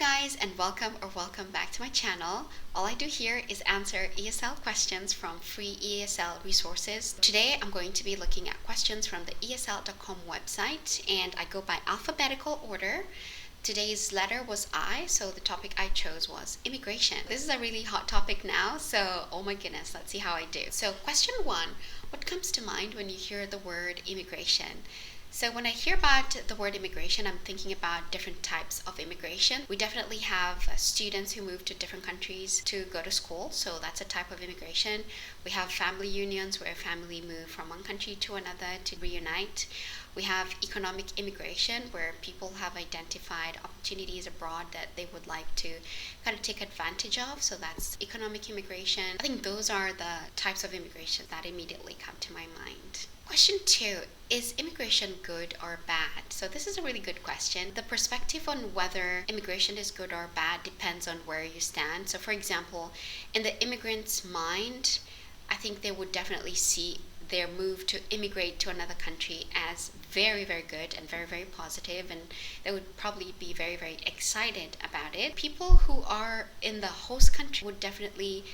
guys, and welcome back to my channel. All I do here is answer ESL questions from free ESL resources. Today I'm going to be looking at questions from the ESL.com website, and I go by alphabetical order. Today's letter was I, so the topic I chose was immigration. This is a really hot topic now, so oh my goodness, let's see how I do. So question 1, what comes to mind when you hear the word immigration? So when I hear about the word immigration, I'm thinking about different types of immigration. We definitely have students who move to different countries to go to school, so that's a type of immigration. We have family unions where a family move from one country to another to reunite. We have economic immigration where people have identified opportunities abroad that they would like to kind of take advantage of, so that's economic immigration. I think those are the types of immigration that immediately come to my mind. Question 2, is immigration good or bad? So this is a really good question. The perspective on whether immigration is good or bad depends on where you stand. So for example, in the immigrant's mind, I think they would definitely see their move to immigrate to another country as very, very good and very, very positive, and they would probably be very, very excited about it. People who are in the host country would definitely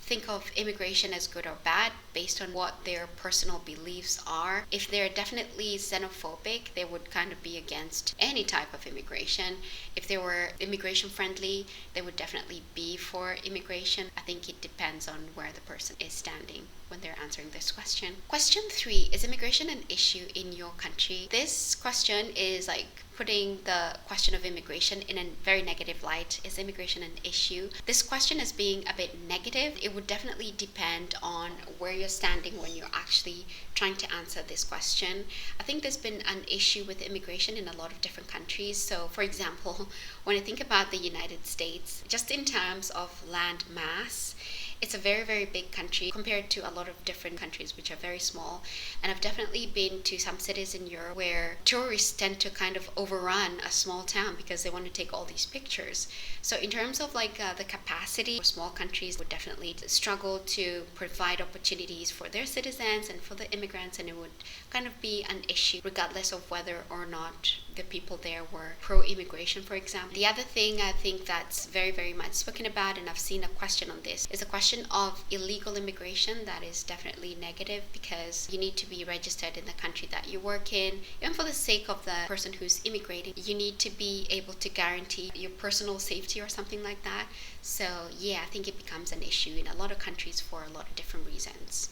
think of immigration as good or bad based on what their personal beliefs are. If they're definitely xenophobic, they would kind of be against any type of immigration. If they were immigration friendly, they would definitely be for immigration. I think it depends on where the person is standing when they're answering this question. Question 3, is immigration an issue in your country? This question is like putting the question of immigration in a very negative light. Is immigration an issue? This question is being a bit negative. It would definitely depend on where you're standing when you're actually trying to answer this question. I think there's been an issue with immigration in a lot of different countries. So for example, when I think about the United States, just in terms of land mass, it's a very, very big country compared to a lot of different countries which are very small. And I've definitely been to some cities in Europe where tourists tend to kind of overrun a small town because they want to take all these pictures. So in terms of the capacity, small countries would definitely struggle to provide opportunities for their citizens and for the immigrants, and it would kind of be an issue regardless of whether or not the people there were pro-immigration, for example. The other thing I think that's very, very much spoken about, and I've seen a question on this, is a question of illegal immigration. That is definitely negative because you need to be registered in the country that you work in. Even for the sake of the person who's immigrating, you need to be able to guarantee your personal safety or something like that. So yeah, I think it becomes an issue in a lot of countries for a lot of different reasons.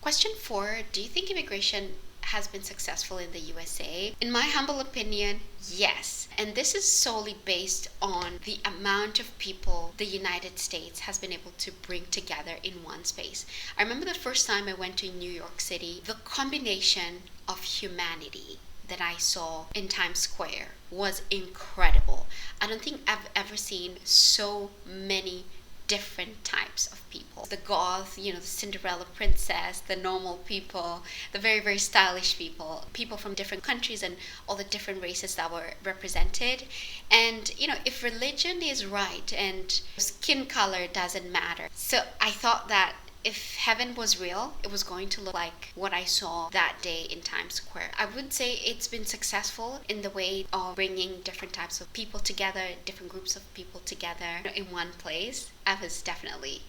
Question 4, do you think immigration has been successful in the USA? In my humble opinion, yes. And this is solely based on the amount of people the United States has been able to bring together in one space. I remember the first time I went to New York City, the combination of humanity that I saw in Times Square was incredible. I don't think I've ever seen so many different types of people. The goth, the Cinderella princess, the normal people, the very, very stylish people, people from different countries and all the different races that were represented. And, if religion is right and skin color doesn't matter. So I thought that if heaven was real, it was going to look like what I saw that day in Times Square. I would say it's been successful in the way of bringing different types of people together, different groups of people together in one place. I was definitely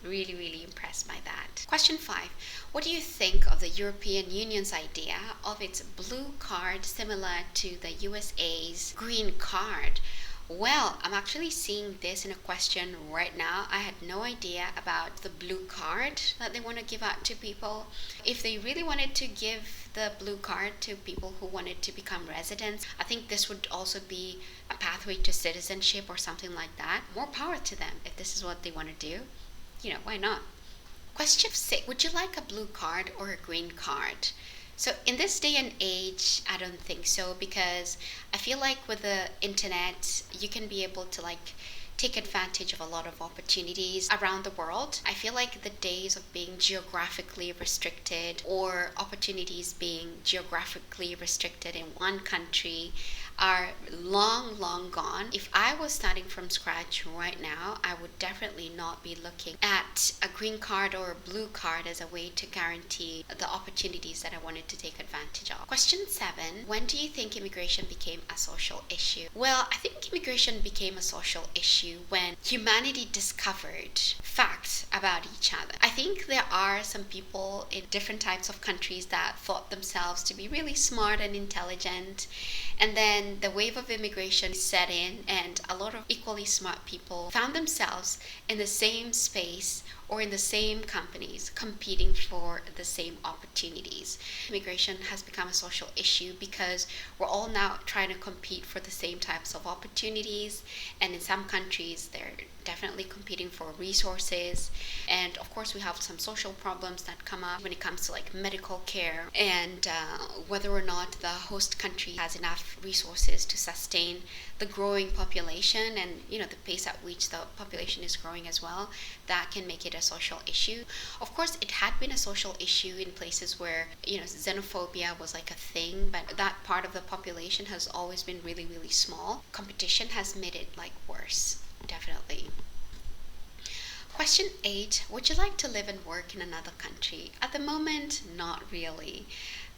really, really impressed by that. Question 5. What do you think of the European Union's idea of its blue card similar to the USA's green card? Well, I'm actually seeing this in a question right now. I had no idea about the blue card that they want to give out to people. If they really wanted to give the blue card to people who wanted to become residents, I think this would also be a pathway to citizenship or something like that. More power to them if this is what they want to do. Why not? Question 6. Would you like a blue card or a green card? So in this day and age, I don't think so, because I feel like with the internet, you can be able to take advantage of a lot of opportunities around the world. I feel like the days of being geographically restricted or opportunities being geographically restricted in one country are long gone. If I was starting from scratch right now, I would definitely not be looking at a green card or a blue card as a way to guarantee the opportunities that I wanted to take advantage of. Question 7. When do you think immigration became a social issue? Well, I think immigration became a social issue when humanity discovered facts about each other. I think there are some people in different types of countries that thought themselves to be really smart and intelligent, and then the wave of immigration set in, and a lot of equally smart people found themselves in the same space or in the same companies competing for the same opportunities. Immigration has become a social issue because we're all now trying to compete for the same types of opportunities, and in some countries they're definitely competing for resources. And of course we have some social problems that come up when it comes to like medical care, and whether or not the host country has enough resources to sustain the growing population, and the pace at which the population is growing as well. That can make it a social issue. Of course it had been a social issue in places where xenophobia was like a thing, but that part of the population has always been really small. Competition has made it like worse, definitely. Question 8. Would you like to live and work in another country? At the moment, not really.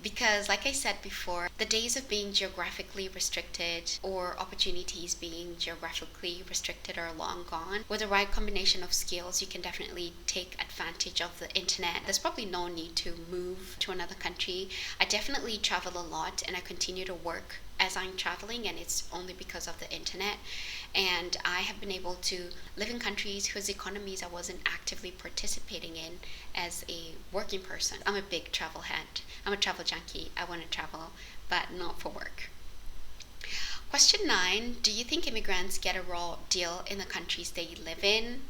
Because, like I said before, the days of being geographically restricted or opportunities being geographically restricted are long gone. With the right combination of skills, you can definitely take advantage of the internet. There's probably no need to move to another country. I definitely travel a lot, and I continue to work as I'm traveling, and it's only because of the internet. And I have been able to live in countries whose economies I wasn't actively participating in as a working person. I'm a big travel head. I'm a travel junkie. I want to travel, but not for work. Question 9. Do you think immigrants get a raw deal in the countries they live in?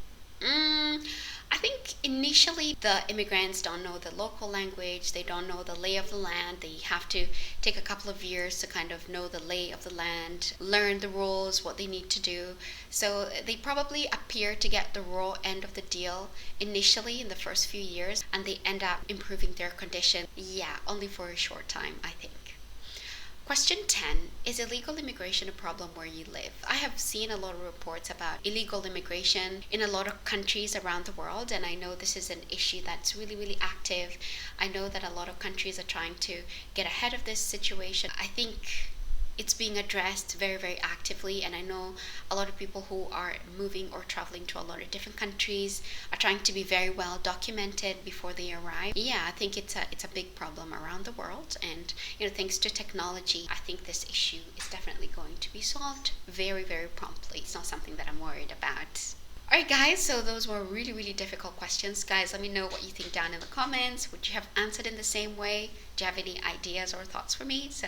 I think initially the immigrants don't know the local language, they don't know the lay of the land, they have to take a couple of years to kind of know the lay of the land, learn the rules, what they need to do. So they probably appear to get the raw end of the deal initially in the first few years, and they end up improving their condition, only for a short time, I think. Question 10. Is illegal immigration a problem where you live? I have seen a lot of reports about illegal immigration in a lot of countries around the world, and I know this is an issue that's really active. I know that a lot of countries are trying to get ahead of this situation. I think it's being addressed very actively, and I know a lot of people who are moving or traveling to a lot of different countries are trying to be very well documented before they arrive. I think it's a big problem around the world, and thanks to technology, I think this issue is definitely going to be solved very promptly. It's not something that I'm worried about. Alright guys, so those were really difficult questions. Guys, let me know what you think down in the comments. Would you have answered in the same way? Do you have any ideas or thoughts for me? So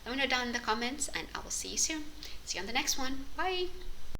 let me know down in the comments, and I will see you soon. See you on the next one. Bye!